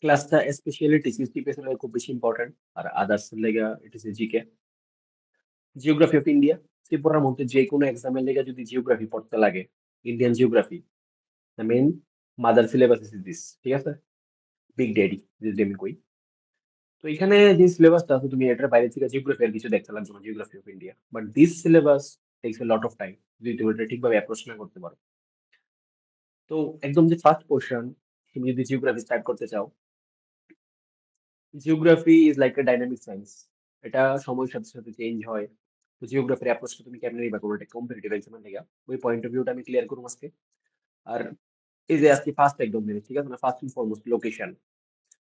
ক্লাসটা specially TCS TPS এর খুব বেশি ইম্পর্টেন্ট আর আদার্স লেগা ইট ইস জিকে। জিওগ্রাফি অফ ইন্ডিয়া, ত্রিপুরার মধ্যে যে কোনো এক্সামের লেগে যদি জিওগ্রাফি পড়তে লাগে, Indian geography, the main mother syllabus is this, ঠিক আছে? বিগ ড্যাডি যদি আমি কই। তো এখানে যে সিলেবাসটা আছে তুমি এটার বাইরে থেকে জিওগ্রাফি আর কিছু দেখতে লাগবে না, geography of India. But this syllabus tax A lot of time যদি তুমি এটা ঠিকভাবে অ্যাপ্রোচ না করতে পারো। তো একদম যে ফার্স্ট পোর্শন, তুমি যদি জিওগ্রাফি স্টার্ট করতে চাও, geography is like a dynamic science. এটা সময়ের সাথে সাথে চেঞ্জ হয়। তো জিওগ্রাফির অ্যাপ্রোচটা তুমি কেমনে নিবা কোনো একটা কম্পিটিটিভ এক্সামের লেগা, ওই পয়েন্ট অফ ভিউটা আমি ক্লিয়ার করবো আজকে। আর এই যে আজকে ফার্স্ট একদম জিনিস, ঠিক আছে না, ফার্স্ট এন্ড ফরমোস্ট লোকেশন,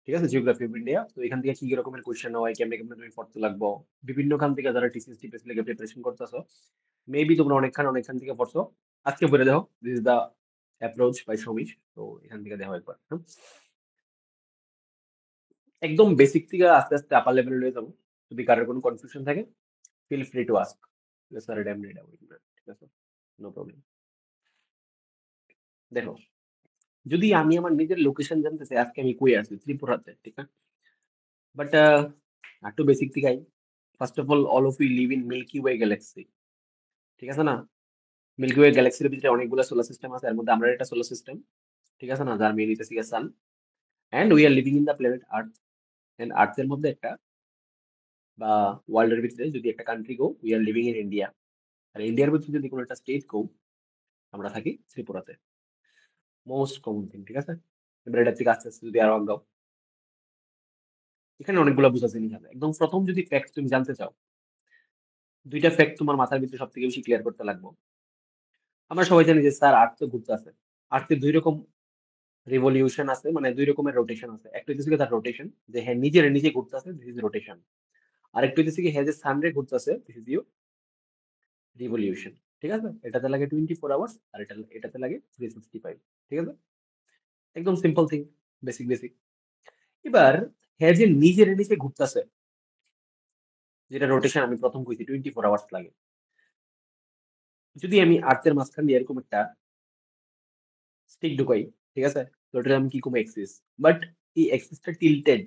ঠিক আছে, জিওগ্রাফি অফ ইন্ডিয়া। তো এখান থেকে কি কি রকমের কোয়েশ্চেন হয়, কেমনে কেমনে তুমি পড়তে লাগবো, বিভিন্ন খান থেকে যারা টিসিএস টিপিএস লেগে প্রিপারেশন করতেছো, মেবি তোমরা অনেকখান থেকে পড়ছো, আজকে বলে দেখো this is the approach by Samish. তো এখান থেকে দেখো একবার, হ্যাঁ? একদম বেসিক থেকে আস্তে আস্তে আপার লেভেলে নিয়ে যাবো। যদি কারোর কোনো কনফিউশন থাকে feel free to ask, sir এটা এমনি এটা ওই না, ঠিক আছে, নো প্রবলেম। দেখো, যদি আমি আমার নিজের লোকেশন জানতে চাই, আজকে আমি কই আছি, ত্রিপুরাতে, ঠিক আছে, বাট একটু বেসিক থেকে first of all of you live in Milky Way galaxy, ঠিক আছে না? মিল্কি ওয়ে গ্যালাক্সির ভিতরে অনেকগুলো সোলার সিস্টেম আছে, এর মধ্যে আমরা একটা সোলার সিস্টেম, ঠিক আছে না, যার মেইন হইতেছে sun, and we are living in the planet earth. And আর্থের মধ্যে একটা বা ওয়ার্ল্ডের ভিতরে যদি একটা কান্ট্রি গো, we are living in India. আর ইন্ডিয়ার ভিতরে যদি কোনো একটা স্টেট গো, আমরা থাকি ত্রিপুরাতে। মোস্ট কমন থিং, ঠিক আছে? এবার এটা থেকে আস্তে আস্তে যদি আরো আগাও, এখানে অনেকগুলো বোঝা জিনিস আছে। একদম প্রথম যদি ফ্যাক্ট তুমি জানতে চাও, দুইটা ফ্যাক্ট তোমার মাথার ভিতরে সব থেকে বেশি ক্লিয়ার করতে লাগবে। আমরা সবাই জানি যে স্যার আর্থ তো ঘুরতে আছে। আর্থে দুই রকম রিভলিউশন আছে, মানে দুই রকমের রোটেশন আছে। একটা হচ্ছে কি তার রোটেশন, যে হ্যাঁ নিজের নিজে ঘুরতে আছে, দিস ইজ রোটেশন। আর একটা হচ্ছে কি হ্যাঁ যে সানরে ঘুরতে আছে, দিস ইজ ইউ রিভলিউশন, ঠিক আছে? এটাতে লাগে 24 আওয়ার্স আর এটাতে লাগে 365, ঠিক আছে? একদম সিম্পল থিং, বেসিক বেসিক। এবার হ্যাঁ যে নিজের নিজে ঘুরতেছে, যেটা রোটেশন আমি প্রথম কইছি 24 আওয়ার্স লাগে। যদি আমি আর্থের মাঝখান দিয়ে এরকম একটা স্টিক ঢুকাই, ঠিক আছে, তো ওটার আমি কি কম এক্সিস, বাট এই এক্সিসটা টিল্টেড,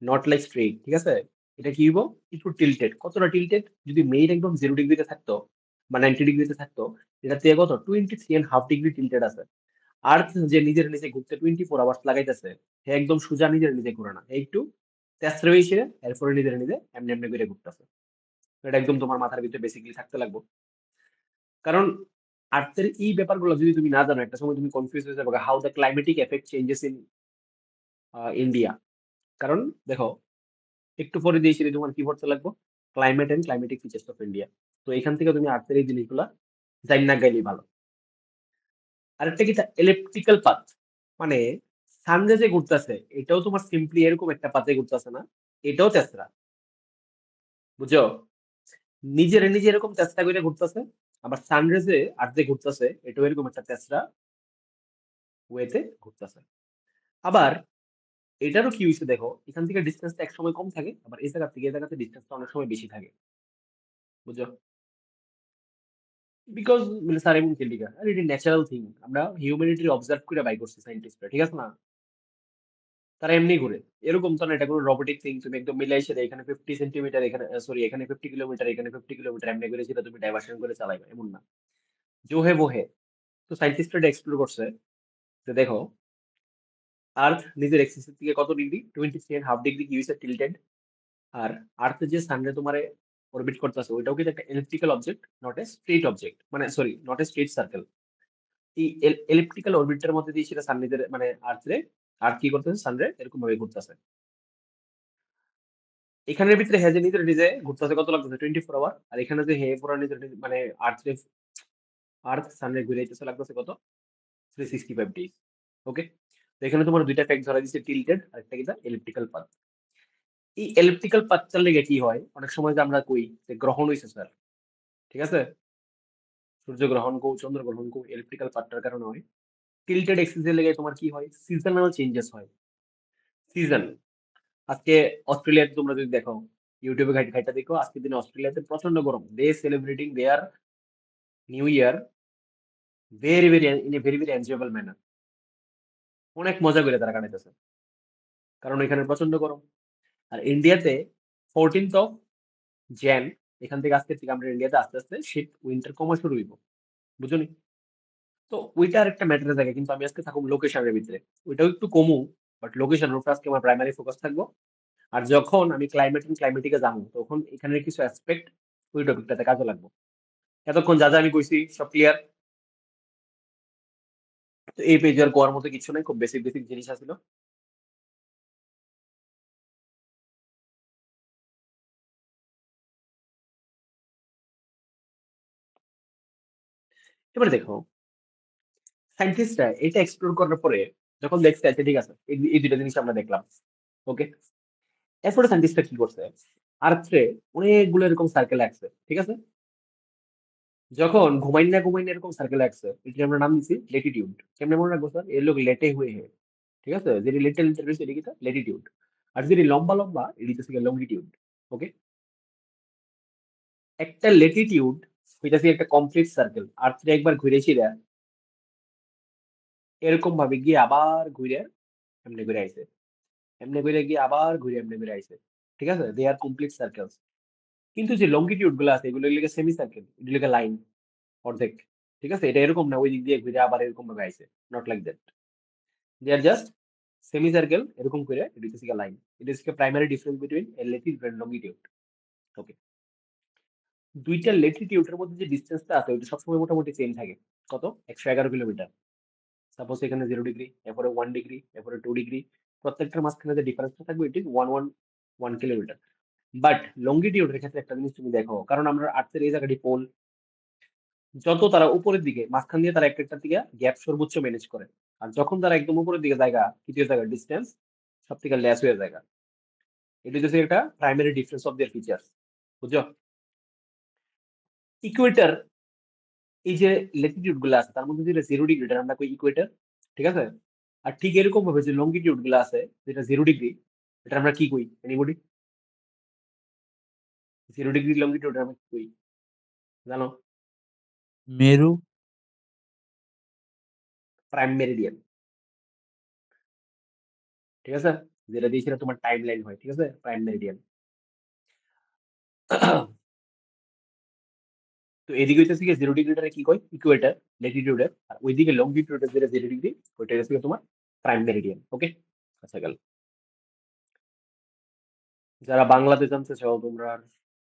নট লাইক স্ট্রেট, ঠিক আছে? এটা কি হইব, একটু টিল্টেড। কতটা টিল্টেড, যদি মেইন একদম 0 ডিগ্রিতে থাকতো বা 90 ডিগ্রিতে থাকতো, এটা থেকে কত 23.5 ডিগ্রি টিল্টেড আছে। আর্থ যে নিজের নিচে ঘুরতে 24 আওয়ার্স লাগাইতেছে, সে একদম সোজা নিজের নিজে ঘুরে না, এ একটু তেসরা হইছে, এরপরে নিজের নিজে এমনি এমনি করে ঘুরতেছে। এটা একদম তোমার মাথার ভিতরে বেসিক্যালি থাকতে লাগবে। কারণ আর্থের এই ব্যাপারগুলো যদি তুমি না জানো, একটা সময় তুমি কনফিউজ হয়ে যাবে how the climatic effect changes in India. কারণ দেখো, একটু পরে দিয়ে সেটা তোমার কি পড়তে লাগবে, climate and climatic features of India. তো এখান থেকে তুমি আর্থের এই জিনিসগুলা জানি না গাইলেই ভালো। আরেকটা কি, এলিপ্টিক্যাল পাথ, মানে সানরে যে ঘুরতেছে এটাও তোমার সিম্পলি এরকম একটা পাতে ঘুরতেছে না, এটাও তেসরা, বুঝছো? নিজের নিজে এরকম তেসরা করে ঘুরতেছে, আবার সানরাইজে আর যে ঘুরতেছে এটাও এরকম একটা তেসরা ওয়েতে ঘুরতেছে। আবার এটারও কি হয়েছে দেখো, এখান থেকে ডিস্টেন্সটা এক সময় কম থাকে, আবার এই জায়গা থেকে এই জায়গাতে ডিস্টেন্সটা অনেক সময় বেশি থাকে, বুঝছো? বিকজ মানে স্যার এমন কেলিগা আর এটা ন্যাচারাল থিং, আমরা হিউম্যানিটি অবজার্ভ করে বাই করছি সাইন্টিস্টরা, ঠিক আছে না? তারা এমনি ঘুরে, এরকম তো না এটা কোনো রোবোটিক থিং তুমি একদম মিলাই সেটা এখানে 50 সেন্টিমিটার, এখানে সরি এখানে 50 কিলোমিটার, এখানে 50 কিলোমিটার এমনি করে সেটা তুমি ডাইভার্সন করে চালাইবে, এমন না। জো হে বো হে। তো সাইন্টিস্টরা এটা এক্সপ্লোর করছে যে দেখো, আর্থ নিজের এক্সিসের থেকে কত ডিগ্রি, 23.5 ডিগ্রি কি হয়েছে টিল্টেড। আর আর্থ যে সানরে তোমার অরবিট করতেছে ওইটাও কিন্তু একটা elliptical object, not a straight object, মানে sorry not a straight circle. এই এলিপ্টিক্যাল অরবিটের মধ্যে দিয়ে সেটা সান নিজের মানে আর্থ কি করতেছে, সানরে এরকম ভাবে ঘুরতেছে। এখানের ভিতরে হে যে নিজের নিজে ঘুরতেছে কত লাগতেছে 24 আওয়ার, আর এখানে যে হে পুরা মানে আর্থ সানরে ঘুরে যাইতেছে লাগতেছে কত, 365 ডেজ। ওকে, তো এখানে তোমার দুইটা ফ্যাক্ট ধরা দিচ্ছে, টিল্টেড আর একটা কি, এলিপ্টিক্যাল পাথ। এই এলিপ্টিক্যাল পাথটার লেগে কি হয়, অনেক সময় যে আমরা কই যে গ্রহণ হইছে স্যার, ঠিক আছে, সূর্যগ্রহণ কো চন্দ্রগ্রহণ কো এলিপ্টিক্যাল পাথটার কারণে হয়। টিল্টেড এক্সিস এর লেগে তোমার কি হয়, সিজনাল চেঞ্জেস হয়। সিজন, আজকে অস্ট্রেলিয়াতে তোমরা যদি দেখো, ইউটিউবে ঘাইটা দেখো, আজকের দিনে অস্ট্রেলিয়াতে প্রচন্ড গরম, they celebrating their new year very very in a very very enjoyable manner. অনেক মজা করে তারা কাটাইতেছে। কারণ এখানে প্রচন্ড গরম। আর ইন্ডিয়াতে 14th of Jan এখান থেকে আজকে থেকে আমরা ইন্ডিয়াতে আস্তে আস্তে শীত উইন্টার কমা শুরু হইব, বুঝলি? তো ওইটা আর একটা ম্যাটারের জায়গা, কিন্তু আমি আজকে থাকুম লোকেশনের ভিতরে, ওইটাও একটু কমু, বাট লোকেশনের উপর আজকে আমার প্রাইমারি ফোকাস থাকবো। আর যখন আমি ক্লাইমেটিকে যাবো তখন এখানের কিছু অ্যাসপেক্ট ওই টপিকটাতে কাজে লাগবো। এতক্ষণ যা যা আমি কইছি সব ক্লিয়ার? তো এই পেজে আর কোয়ার মতো কিছু নাই, খুব বেসিক বেসিক জিনিস আছিল। এবার দেখো, সায়েন্টিস্টরা এটা এক্সপ্লোর করার পরে যখন দেখছে আচ্ছা ঠিক আছে, এই দুইটা জিনিস আমরা দেখলাম, ওকে, এরপরে সায়েন্টিস্টরা কি করছে, আর্থে অনেকগুলো এরকম সার্কেল আঁকছে, ঠিক আছে? যখন ঘুমাই না এরকম সার্কেল আঁকছে, এটি আমরা নাম দিচ্ছি লেটিটিউড। কেমনে মনে রাখবো স্যার? এর লোক লেটে হয়ে হে, ঠিক আছে? যেটি লেটে লিটার রয়েছে এটি কিটা লেটিটিউড, আর যেটি লম্বা লম্বা এটি হচ্ছে লংগিটিউড। ওকে, একটা লেটিটিউড হইতাছে একটা কমপ্লিট সার্কেল, আর্থে একবার ঘুরেছি এরকম ভাবে গিয়ে আবার ঘুরে এমনি ঘুরে আইছে, এমনি ঘুরে গিয়ে আবার ঘুরে এমনি ঘুরে আইছে, ঠিক আছে? দে আর কমপ্লিট সার্কেলস। কিন্তু যে লংগিটিউড গুলো আছে এগুলো লিখে সেমি সার্কেল, এগুলো লিখে লাইন, অর্ধেক, ঠিক আছে? এটা এরকম না ওই দিক দিয়ে ঘুরে আবার এরকম ভাবে আইছে, not like that, they are just semi circle এরকম করে, এটা হচ্ছে লাইন। এটা হচ্ছে primary difference between a latitude and longitude. Okay, দুইটা লেটিটিউডের মধ্যে যে ডিসটেন্সটা আছে ওইটা সবসময় মোটামুটি সেম থাকে। কত? 111 কিলোমিটার। সাপোজ এখানে 0 ডিগ্রি, এরপরে 1 ডিগ্রি, এরপরে 2 ডিগ্রি, প্রত্যেকটার মাঝখানে যে ডিফারেন্সটা থাকবে এটি 111 কিলোমিটার। বাট লংগিটিউডের ক্ষেত্রে একটা জিনিস তুমি দেখো, কারণ আমরা আর্থের এই জায়গাটি পোল, যত তারা উপরের দিকে মাঝখান দিয়ে তারা একটা দিকে গ্যাপ সর্বোচ্চ ম্যানেজ করে, আর যখন তারা একদম উপরের দিকে জায়গা তৃতীয় জায়গা ডিস্টেন্স সব থেকে লেস হয়ে জায়গা। এটা হচ্ছে একটা primary difference of their features, বুঝছো? ইকুয়েটার, এই যে ল্যাটিটিউড গুলো আছে তার মধ্যে যেটা 0 ডিগ্রি এটা আমরা কই ইকুয়েটার, ঠিক আছে? আর ঠিক এরকম ভাবে যে লংগিটিউড গুলো আছে যেটা 0 ডিগ্রি, এটা আমরা কি কই? এনিবডি? 0 ডিগ্রি লংগিটিউড আমরা কি কই জানো? মেরু। প্রাইম মেরিডিয়ান, ঠিক আছে? যেটা দিয়ে সেটা তোমার টাইম লাইন হয়, ঠিক আছে? Prime meridian. তো এদিকে হইতেছে কি 0 ডিগ্রিটারে কি কয় ইকুয়েটার ল্যাটিটিউডের, আর ওইদিকে লংগিটিউডের যেটা 0 ডিগ্রি ওইটা হচ্ছে তোমার প্রাইম মেরিডিয়ান। ওকে, আচ্ছা গেল। যারা বাংলাতে জানতে চাও তোমরা, আর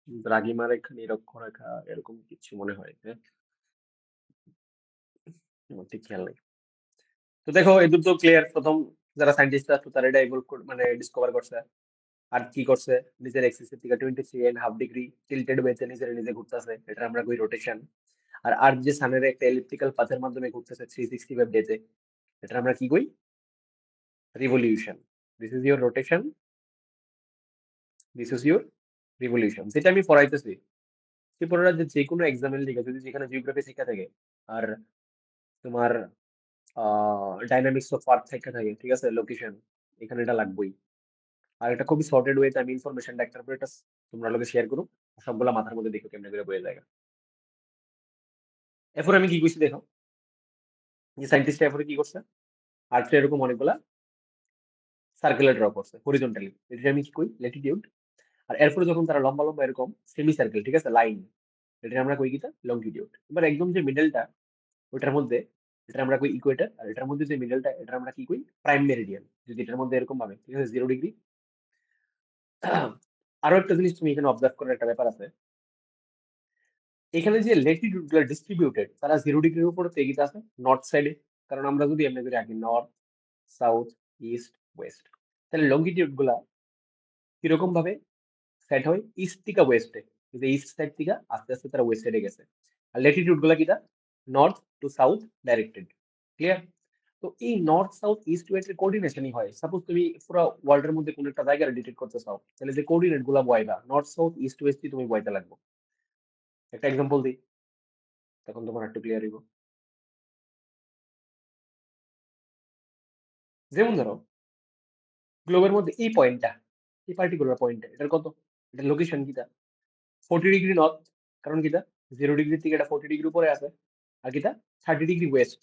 দ্রাঘিমা রেখা নিরক্ষরেখা এরকম কিছু মনে হয়, হ্যাঁ? আমার ঠিক খেয়াল নেই। তো দেখো এই দুটো ক্লিয়ার, প্রথম যারা সায়েন্টিস্ট আছে তারা এটা ইভলভ মানে ডিসকভার করছে। আর কি করছে, নিজের এক্সিসের থেকে 23.5 ডিগ্রি টিল্টেড ওয়েতে নিজের নিজে ঘুরতেছে, এটা আমরা কই রোটেশন। আর আর্থ যে সানের একটা এলিপ্টিক্যাল পাথের মাধ্যমে ঘুরতেছে 365 ডেতে, এটা আমরা কি কই? Revolution. This is your rotation, this is your revolution. যেটা আমি পড়াইতেছি ত্রিপুরার যে কোনো এক্সামের লিখে যদি যেখানে জিওগ্রাফি শিক্ষা থাকে আর তোমার ডাইনামিক্স অফ আর্থ শিক্ষা থাকে, ঠিক আছে, লোকেশন, এখানে এটা লাগবেই। আর এটা খুবই সর্টেড ওয়েতে আমি ইনফরমেশনটা একটার পর একটা তোমরা লোকে শেয়ার করো, সবগুলা মাথার মধ্যে দেখো কেমনে করে বয়ে যায়। এরপর আমি কি করছি দেখো, যে সাইন্টিস্ট এরপরে কি করছে, আর্থে এরকম অনেকগুলা সার্কেলে ড্র করছে হরিজন্টালি, এটা আমি কি কই ল্যাটিটিউড। আর এরপরে যখন তারা লম্বা লম্বা এরকম সেমি সার্কেল, ঠিক আছে, লাইন, এটা আমরা কই কিটা লংগিটিউড। এবার একদম যে মিডলটা ওইটার মধ্যে, এটা আমরা কই ইকুয়েটার, আর এটার মধ্যে যে মিডলটা এটা আমরা কি কই প্রাইম মেরিডিয়ান। যদি এটার মধ্যে এরকম ভাবে, ঠিক আছে, 0 ডিগ্রি। আরো একটা জিনিস তুমি এখানে অবজার্ভ করার একটা ব্যাপার আছে, এখানে যে ল্যাটিটিউড গুলো ডিস্ট্রিবিউটেড তারা 0 ডিগ্রির উপরে এগিয়ে আছে নর্থ সাইডে। কারণ আমরা যদি এমনি করে আঁকি নর্থ, সাউথ, ইস্ট, ওয়েস্ট, তাহলে লংগিটিউড গুলা কিরকম ভাবে সেট হয় ইস্ট থেকে ওয়েস্টে, যে ইস্ট সাইড থেকে আস্তে আস্তে তারা ওয়েস্ট সাইডে গেছে। আর ল্যাটিটিউড গুলা কিটা north two south directed, clear? তো এই নর্থ সাউথ ইস্ট ওয়েস্ট এর কোঅর্ডিনেশনই হয়। সাপোজ তুমি পুরো ওয়ার্ল্ডের মধ্যে কোন একটা জায়গা ডিটেক্ট করতে চাও, তাহলে যে কোঅর্ডিনেট গুলা বয়বা নর্থ সাউথ ইস্ট ওয়েস্টই তুমি বয়তে লাগবে। একটা এক্সাম্পল দিই, তখন তোমার একটু ক্লিয়ার হইব। যেমন ধরো গ্লোবের মধ্যে এই পয়েন্টটা, এই পার্টিকুলার পয়েন্টটা, এটার কত, এটার লোকেশন কিটা 40 ডিগ্রি নর্থ। কারণ কিটা 0 ডিগ্রি থেকে এটা 40 ডিগ্রি উপরে আছে, আর কিটা 30 ডিগ্রি ওয়েস্ট,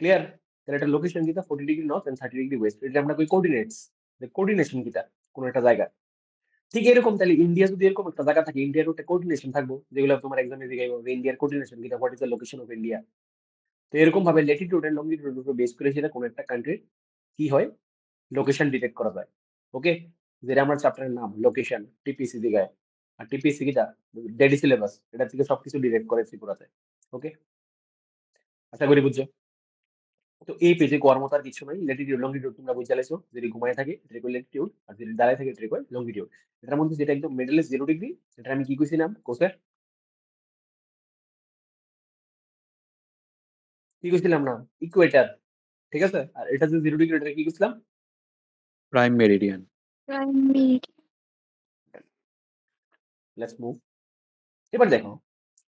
ক্লিয়ার? তাহলে এটা লোকেশন কিটা 40 degree north and 30 degree west, এটা আমরা কই কোঅর্ডিনেটস, কোঅর্ডিনেশন কিটা কোন একটা জায়গা। ঠিক এরকম তাহলে ইন্ডিয়া যদি এরকম একটা জায়গা থাকে, ইন্ডিয়ার একটা কোঅর্ডিনেশন থাকবো, যেগুলো তোমার এক্সামে জিজ্ঞাসা করবে ইন্ডিয়ার কোঅর্ডিনেশন কিটা, what is the location of India. তো এরকম ভাবে ল্যাটিটিউড এন্ড লংগিটিউড উপর বেস করে সেটা কোন একটা কান্ট্রির কি হয় লোকেশন ডিটেক্ট করা যায়। ওকে, যেটা আমার চ্যাপ্টারের নাম লোকেশন, টিপিসি দিকে। আর টিপিসি কিটা ডেডি সিলেবাস, এটা থেকে সবকিছু ডিরেক্ট করে ত্রিপুরাতে। ওকে, আশা করি বুঝছো। তো এই পেজে কোয়ার মতো আর কিছু নাই, ল্যাটিটিউড লংগিটিউড তোমরা বুঝে লাইছো, যদি ঘুমায় থাকে এটা কই ল্যাটিটিউড, আর যদি দাঁড়ায় থাকে এটা কই লংগিটিউড। এটার মধ্যে যেটা একদম মিডলে 0 ডিগ্রি, সেটা আমি কি কইছিলাম কোসের, কি কইছিলাম না, ইকুয়েটার। ঠিক আছে, আর এটা যে 0 ডিগ্রি, এটা কি কইছিলাম, prime meridian. Primary. Let's move. এবার দেখো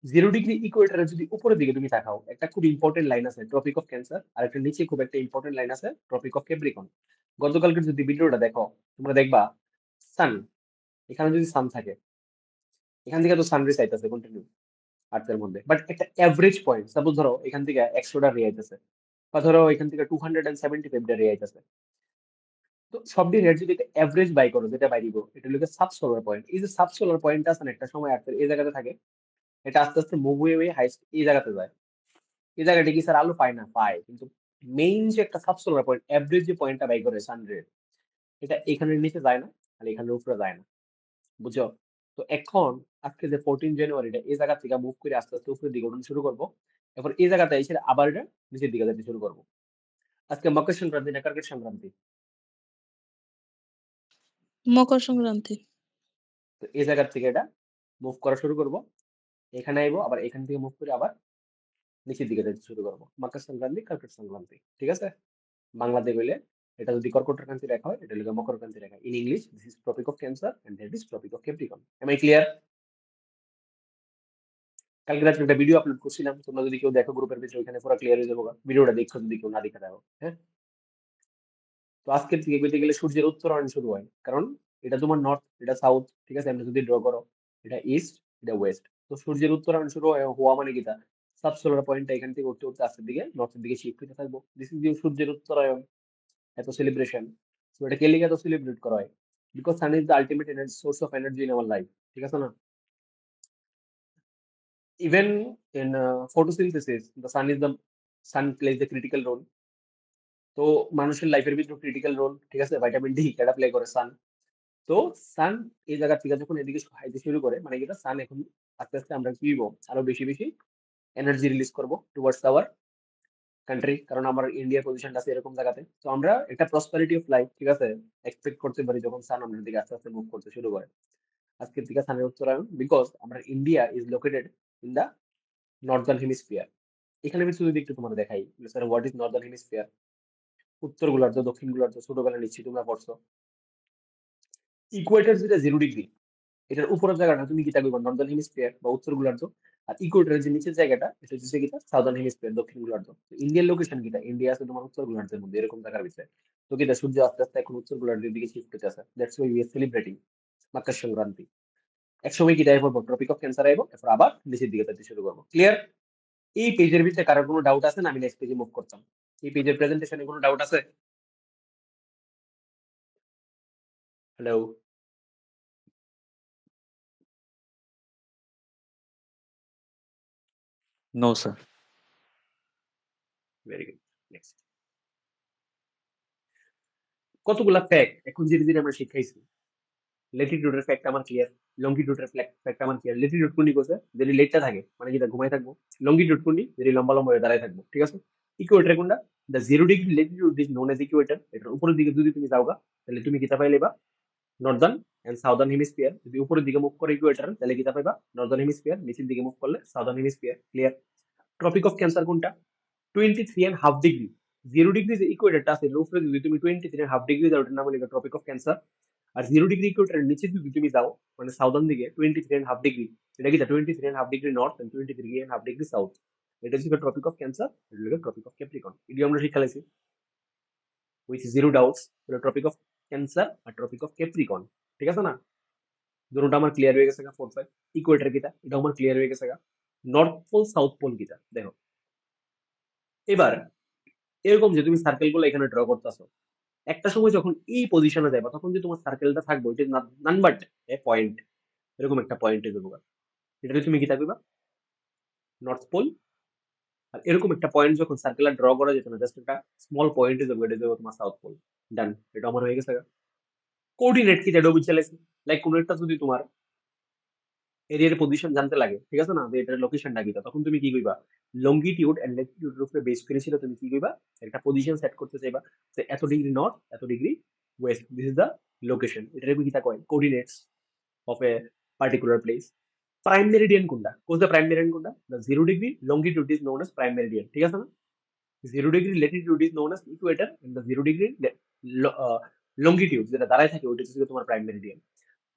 0 ডিগ্রি ইকুয়েটারের যদি উপরের দিকে তুমি তাকাও, একটা খুব ইম্পর্টেন্ট লাইন আছে ট্রপিক অফ ক্যান্সার, আর একটা নিচে খুব একটা ইম্পর্টেন্ট লাইন আছে ট্রপিক অফ ক্যাপ্রিকন। গতকালকের যদি ভিডিওটা দেখো, তোমরা দেখবা সান, এখানে যদি সান থাকে, এখান থেকে তো সানরাইজ আইতেছে কন্টিনিউ আর্থের মধ্যে, বাট একটা এভারেজ পয়েন্ট, সাপোজ ধরো এখান থেকে 100টা রে আইতেছে, বা ধরো এখান থেকে 275টা রে আইতেছে। তো সবটি রেট যদি একটা এভারেজ বাই করো, যেটা বাই দিব, এটা হলো সাব সোলার পয়েন্ট। এই যে সাব সোলার পয়েন্ট আছে না, একটা সময় আর্থের এই জায়গাতে থাকে, এটা আস্তে আস্তে মুভ হয়ে হাইস্ট এই জায়গাতে যায়। এই জায়গাটা কি স্যার আলো পায় না, পায়, কিন্তু মেইন যে একটা সাব সোলার পয়েন্ট, এভারেজ যে পয়েন্টটা বাই করে সানরের, এটা এখানের নিচে যায় না, আর এখানের উপরে যায় না, বুঝছো। তো এখন আজকে যে 14 জানুয়ারিটা এই জায়গা থেকে মুভ করে আস্তে আস্তে উপরের দিকে উঠতে শুরু করবো, এরপর এই জায়গাতে এসে আবার এটা নিচের দিকে যেতে শুরু করবো। আজকে মকর সংক্রান্তি না কার্তিক সংক্রান্তি, মকর সংক্রান্তি। তো এই জায়গা থেকে এটা মুভ করা শুরু করবো, এখানে আইবো, আবার এখান থেকে মুভ করে আবার নিচের দিকে যেতে শুরু করবো। মকর সংক্রান্তি কার্তিক সংক্রান্তি, ঠিক আছে। বাংলাতে বলে এটা যদি কর্কটক্রান্তি রেখা হয়, এটা হলো মকরক্রান্তি রেখা। In English this is Tropic of Cancer and that is Tropic of Capricorn. Am I clear? কালকে রাত্রে একটা ভিডিও আপলোড করছিলাম, তোমরা যদি কেউ দেখো গ্রুপের ভিতরে, ওইখানে পুরো ক্লিয়ার হয়ে যাবো। ভিডিওটা দেখছো যদি কেউ না দেখে থাকো, হ্যাঁ। তো আজকের থেকে বলতে গেলে সূর্যের উত্তরায়ণ শুরু হয়, কারণ এটা তোমার নর্থ, এটা সাউথ, ঠিক আছে। আমরা যদি ড্র করো, এটা ইস্ট, এটা ওয়েস্ট। তো সূর্যের উত্তরায়ণ শুরু হওয়া মানে কি, তা সাব সোলার পয়েন্টটা এখান থেকে উঠতে উঠতে আস্তের দিকে নর্থের দিকে শিফট হতে থাকবো। দিস ইজ সূর্যের উত্তরায়ণ, এত সেলিব্রেশন। তো এটা কে লিগে এত সেলিব্রেট করা হয়? Because sun is the ultimate energy, source of energy in our life, ঠিক আছে না। Even in photosynthesis the sun plays the critical role. তো মানুষের লাইফের ভিতরে ক্রিটিক্যাল রোল, ঠিক আছে, ভাইটামিন ডি এটা প্লে করে সান। তো সান এই জায়গা থেকে যখন এদিকে হাইতে শুরু করে, মানে কি সান এখন আস্তে আস্তে আমরা কি হইবো, আরো বেশি বেশি এনার্জি রিলিজ করবো টুয়ার্ডস আওয়ার কান্ট্রি, কারণ আমার ইন্ডিয়ার পজিশনটা আছে এরকম জায়গাতে। তো আমরা একটা প্রসপারিটি অফ লাইফ, ঠিক আছে, এক্সপেক্ট করতে পারি যখন সান আমাদের দিকে আস্তে আস্তে মুভ করতে শুরু করে। আজকের দিকে সানের উত্তরায়ণ, বিকজ আমরা India is located in the northern hemisphere. এখানে আমি যদি একটু তোমার দেখাই, sir what is northern hemisphere, উত্তর গোলার্ধ, দক্ষিণ গোলার্ধ, ছোটবেলা নিশ্চয়ই তোমরা পড়ছো। ইকুয়েটর যেটা 0 ডিগ্রি, এটার উপরের জায়গাটা তুমি কিটা কইবা, নর্দার্ন হেমিস্ফিয়ার বা উত্তর গোলার্ধ। আর ইকুয়েটরের যে নিচের জায়গাটা, এটা হচ্ছে কিটা সাউদার্ন হেমিস্ফিয়ার, দক্ষিণ গোলার্ধ। তো ইন্ডিয়ার লোকেশন কিটা, ইন্ডিয়া আছে তোমার উত্তর গোলার্ধের মধ্যে, এরকম জায়গার বিষয়। তো কিটা সূর্য আস্তে আস্তে এখন উত্তর গোলার্ধের দিকে শিফট হতে আছে, that's why we are celebrating Makar Sankranti. একসময় কিটা আইবো, ট্রপিক অফ ক্যান্সার আইবো, এরপর আবার নিচের দিকে যেতে শুরু করবো। ক্লিয়ার? এই পেজের ভিতরে কারোর কোনো ডাউট আছে না? আমি নেক্সট পেজে মুভ করতাম। এই পেজের প্রেজেন্টেশনে কোনো ডাউট আছে? Hello? No sir. Very good, next. কতগুলা ফ্যাক্ট এখন ধীরে ধীরে আমরা শিখাইছি। ল্যাটিটিউডের ফ্যাক্ট আমার ক্লিয়ার, লঙ্গিটিউডের ফ্যাক্ট আমার ক্লিয়ার। ল্যাটিটিউড কোনটি কোসে, যদি লেটটা থাকে মানে যেটা ঘুমাই থাকবো। লঙ্গিটিউড কোনটি, যদি লম্বা লম্বা হয়ে দাঁড়ায় থাকবো, ঠিক আছে। ইকুয়েটর কোনটা, the 0 degree latitude is known as Ecuador. এটার উপরের দিকে যদি তুমি যাওগা, তাহলে তুমি কিতা পাইলে বা নর্দার্ন এন্ড সাউদার্ন হেমিস্ফিয়ার। যদি উপরের দিকে মুভ করে ইকুয়েটর, তাহলে কিতা পাইবা নর্দার্ন হেমিস্ফিয়ার। নিচের দিকে মুভ করলে southern hemisphere. Clear? Tropic of cancer কোনটা, 23.5 ডিগ্রি। 0 ডিগ্রি যে ইকুয়েটরটা আছে, এর উপরে যদি তুমি 23.5 ডিগ্রি যাও, ওটার নাম হলো ট্রপিক অফ ক্যান্সার। আর 0 ডিগ্রি ইকুয়েটরের নিচে যদি তুমি যাও, মানে সাউদার্ন দিকে 23.5 ডিগ্রি, এটা কি 23.5 degree north and 23.5 degree south, এটা হচ্ছে ট্রপিক অফ ক্যান্সার, এটা হলো ট্রপিক অফ ক্যাপ্রিকন। এটি আমরা শিক্ষা লাইছি with zero doubts, tropic of cancer আর ট্রপিক অফ ক্যাপ্রিকন, ঠিক আছে না। দুটোটা আমার ক্লিয়ার হয়ে গেছে। 4-5 ইকুয়েটর কিটা, এটা আমার ক্লিয়ার হয়ে গেছে। নর্থ পোল সাউথ পোল কিটা দেখো। এবার এরকম যে তুমি সার্কেল গুলো এখানে ড্র করতেছো, একটা সময় যখন এই পজিশনে যাবে তখন যে তোমার সার্কেলটা থাকবে ওইটা নান বাট এ পয়েন্ট, এরকম একটা পয়েন্টে যাবো। এটাকে তুমি কি থাকবে নর্থ পোল। আর এরকম একটা পয়েন্ট যখন সার্কেলার ড্র করা যেত না, জাস্ট একটা স্মল পয়েন্টে যাবো, এটা যাবো তোমার সাউথ পোল। ডান, এটা আমার হয়ে গেছে। কোঅর্ডিনেট কি এটা বুঝে লাইছি, লাইক কোন একটা যদি তোমার এরিয়ার পজিশন জানতে লাগে, ঠিক আছে না, যে এটার লোকেশনটা কি, তখন তুমি কি কইবা লঙ্গিটিউড এন্ড ল্যাটিটিউডের উপরে বেস করেছিল, তুমি কি কইবা একটা পজিশন সেট করতে চাইবা যে এত ডিগ্রি নর্থ এত degree west, this is the location. এটার কি তা কয় coordinates of a particular place. Prime meridian কোনটা, কোজ দ্য প্রাইম মেরিডিয়ান কোনটা, the 0 degree longitude is known as prime meridian, ঠিক আছে না। 0 degree latitude is known as equator and the 0 degree longitude যেটা দাঁড়ায় থাকে ওইটা হচ্ছে তোমার prime meridian.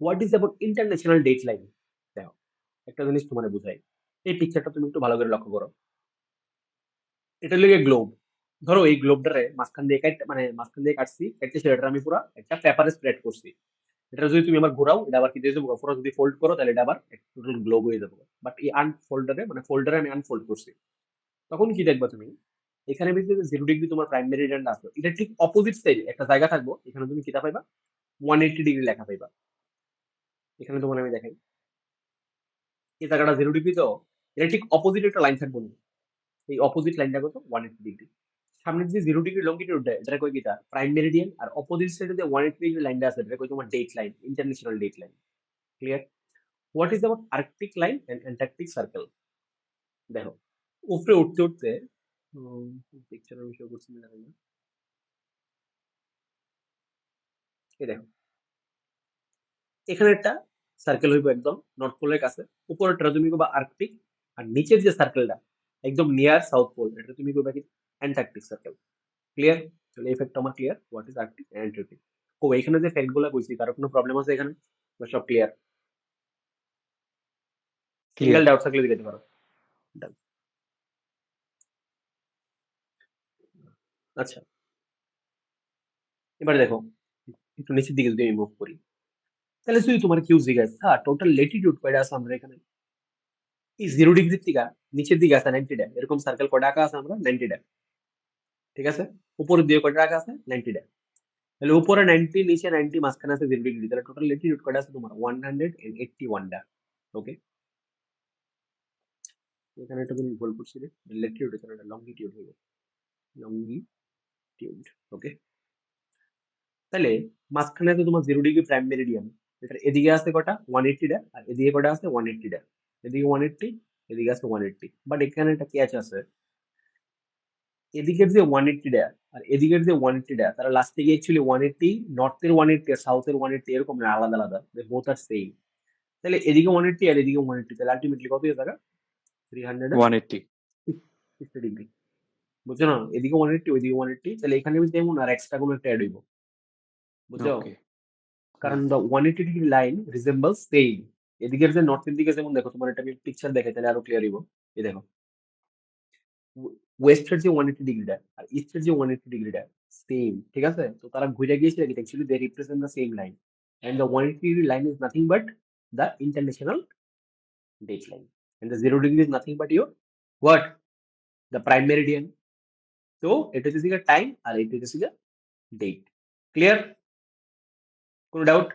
What is about international date line? দেখো একটা জিনিস তোমার বুঝাই, এই পিকচারটা তুমি একটু ভালো করে লক্ষ্য করো। এটা লেগে গ্লোব, ধরো এই গ্লোবটারে মাঝখান দিয়ে মানে মাঝখান দিয়ে কাটছি, কেটে সেটা আমি পুরো একটা পেপারে স্প্রেড করছি। এটা যদি তুমি আবার ঘোরাও, এটা আবার কি দিয়ে যাবো, পুরো যদি ফোল্ড করো তাহলে এটা আবার টোটাল গ্লোব হয়ে যাবে। বাট এই আনফোল্ডারে মানে ফোল্ডারে আমি আনফোল্ড করছি, তখন কি দেখবা তুমি এখানে ভিতরে 0 ডিগ্রি তোমার প্রাইম মেরিডিয়ানটা আছে, এটা ঠিক অপোজিট সাইডে একটা জায়গা থাকবো, এখানে তুমি কিতা পাইবা 180 ডিগ্রি লেখা পাইবা। এখানে তোমার আমি দেখাই, এই জায়গাটা 0 ডিগ্রি, তো এটা ঠিক অপোজিট একটা লাইন থাকবো না, এই অপোজিট লাইনটা কত 180 ডিগ্রি। সামনে যে 0 ডিগ্রি লঙ্গিটিউড এটা কই কিটা প্রাইম মেরিডিয়ান, আর অপোজিট সাইডে যে 180 ডিগ্রি লাইনটা আছে এটা কই তোমার date line, international date line. Clear? What is about arctic line and antarctic circle? দেখো উপরে উঠতে উঠতে পিকচারের বিষয় করছি না জানি না, এই দেখো এখানে একটা সার্কেল হইব একদম নর্থ পোলের কাছে, উপরেরটা তুমি কইবা আর্কটিক, আর নিচের যে সার্কেলটা একদম নিয়ার সাউথ পোল এটা তুমি কইবা কি অ্যান্টার্কটিক সার্কেল। ক্লিয়ার? তাহলে এই ফ্যাক্ট আমার clear, what is Arctic and Antarctic. ও এখানে যে ফ্যাক্ট গুলো কইছি কারো কোনো প্রবলেম আছে এখানে, বা সব ক্লিয়ার? Single Clear. ডাউট থাকলে দিতে পারো। Done. আচ্ছা এবার দেখো একটু নিচের দিকে যদি আমি মুভ করি, তাহলে যদি তোমার কিউ জিজ্ঞাসা হ্যাঁ টোটাল লেটিটিউড কয়টা আছে আমরা এখানে, এই 0 ডিগ্রি থেকে নিচের দিকে আছে 90 ডে, এরকম সার্কেল কয়টা আঁকা আছে আমরা 90 ডে, ঠিক আছে। উপরের দিকে কয়টা আঁকা আছে 90 ডে, তাহলে উপরে 90 নিচে 90 মাঝখানে আছে 0 ডিগ্রি, তাহলে টোটাল লেটিটিউড কয়টা আছে তোমার 181 ডে। ওকে, এখানে একটা জিনিস ভুল করছি রে, লেটিটিউড এখানে একটা লঙ্গিটিউড হয়ে গেছে, লঙ্গিটিউড। ওকে, তাহলে মাঝখানে আছে তোমার 0 ডিগ্রি প্রাইম মেরিডিয়ান, এটার এদিকে আছে কটা 180 ডে, আর এদিকে কটা আছে 180 ডে, এদিকে 180 এদিকে আছে 180, বাট এখানে একটা ক্যাচ আছে, এদিকের যে 180 ডে আর এদিকের যে 180 ডে তারা লাস্টে গিয়ে অ্যাকচুয়ালি 180 নর্থের 180 আর সাউথের 180 এরকম না, আলাদা আলাদা, বোথ আর সেম। তাহলে এদিকে 180 আর এদিকে 180, তাহলে আলটিমেটলি কত হয়ে যাবে 180. 360 ডিগ্রি। বুঝছো না, এদিকে 180 ওইদিকে 180, তাহলে এখানে যেমন আর এক্সট্রা কোনো একটা অ্যাড হইব, বুঝছো, Okay. কারণ the 180 degree line resembles same. এদিকের যে নর্থের দিকে যেমন দেখো তোমার একটা পিকচার দেখে তাহলে আরো ক্লিয়ার হইব। এই দেখো ওয়েস্টের যে 180 ডিগ্রিটা আর ইস্টের যে 180 ডিগ্রিটা সেম, ঠিক আছে, তো তারা ঘুরে গিয়েছে কি actually they represent the same line, and the 180 degree line is nothing but the international date line, and the 0 degree is nothing but your what the prime meridian. তো এটা হচ্ছে টাইম আর এটা হচ্ছে ডেট। ক্লিয়ার? কোনো doubt?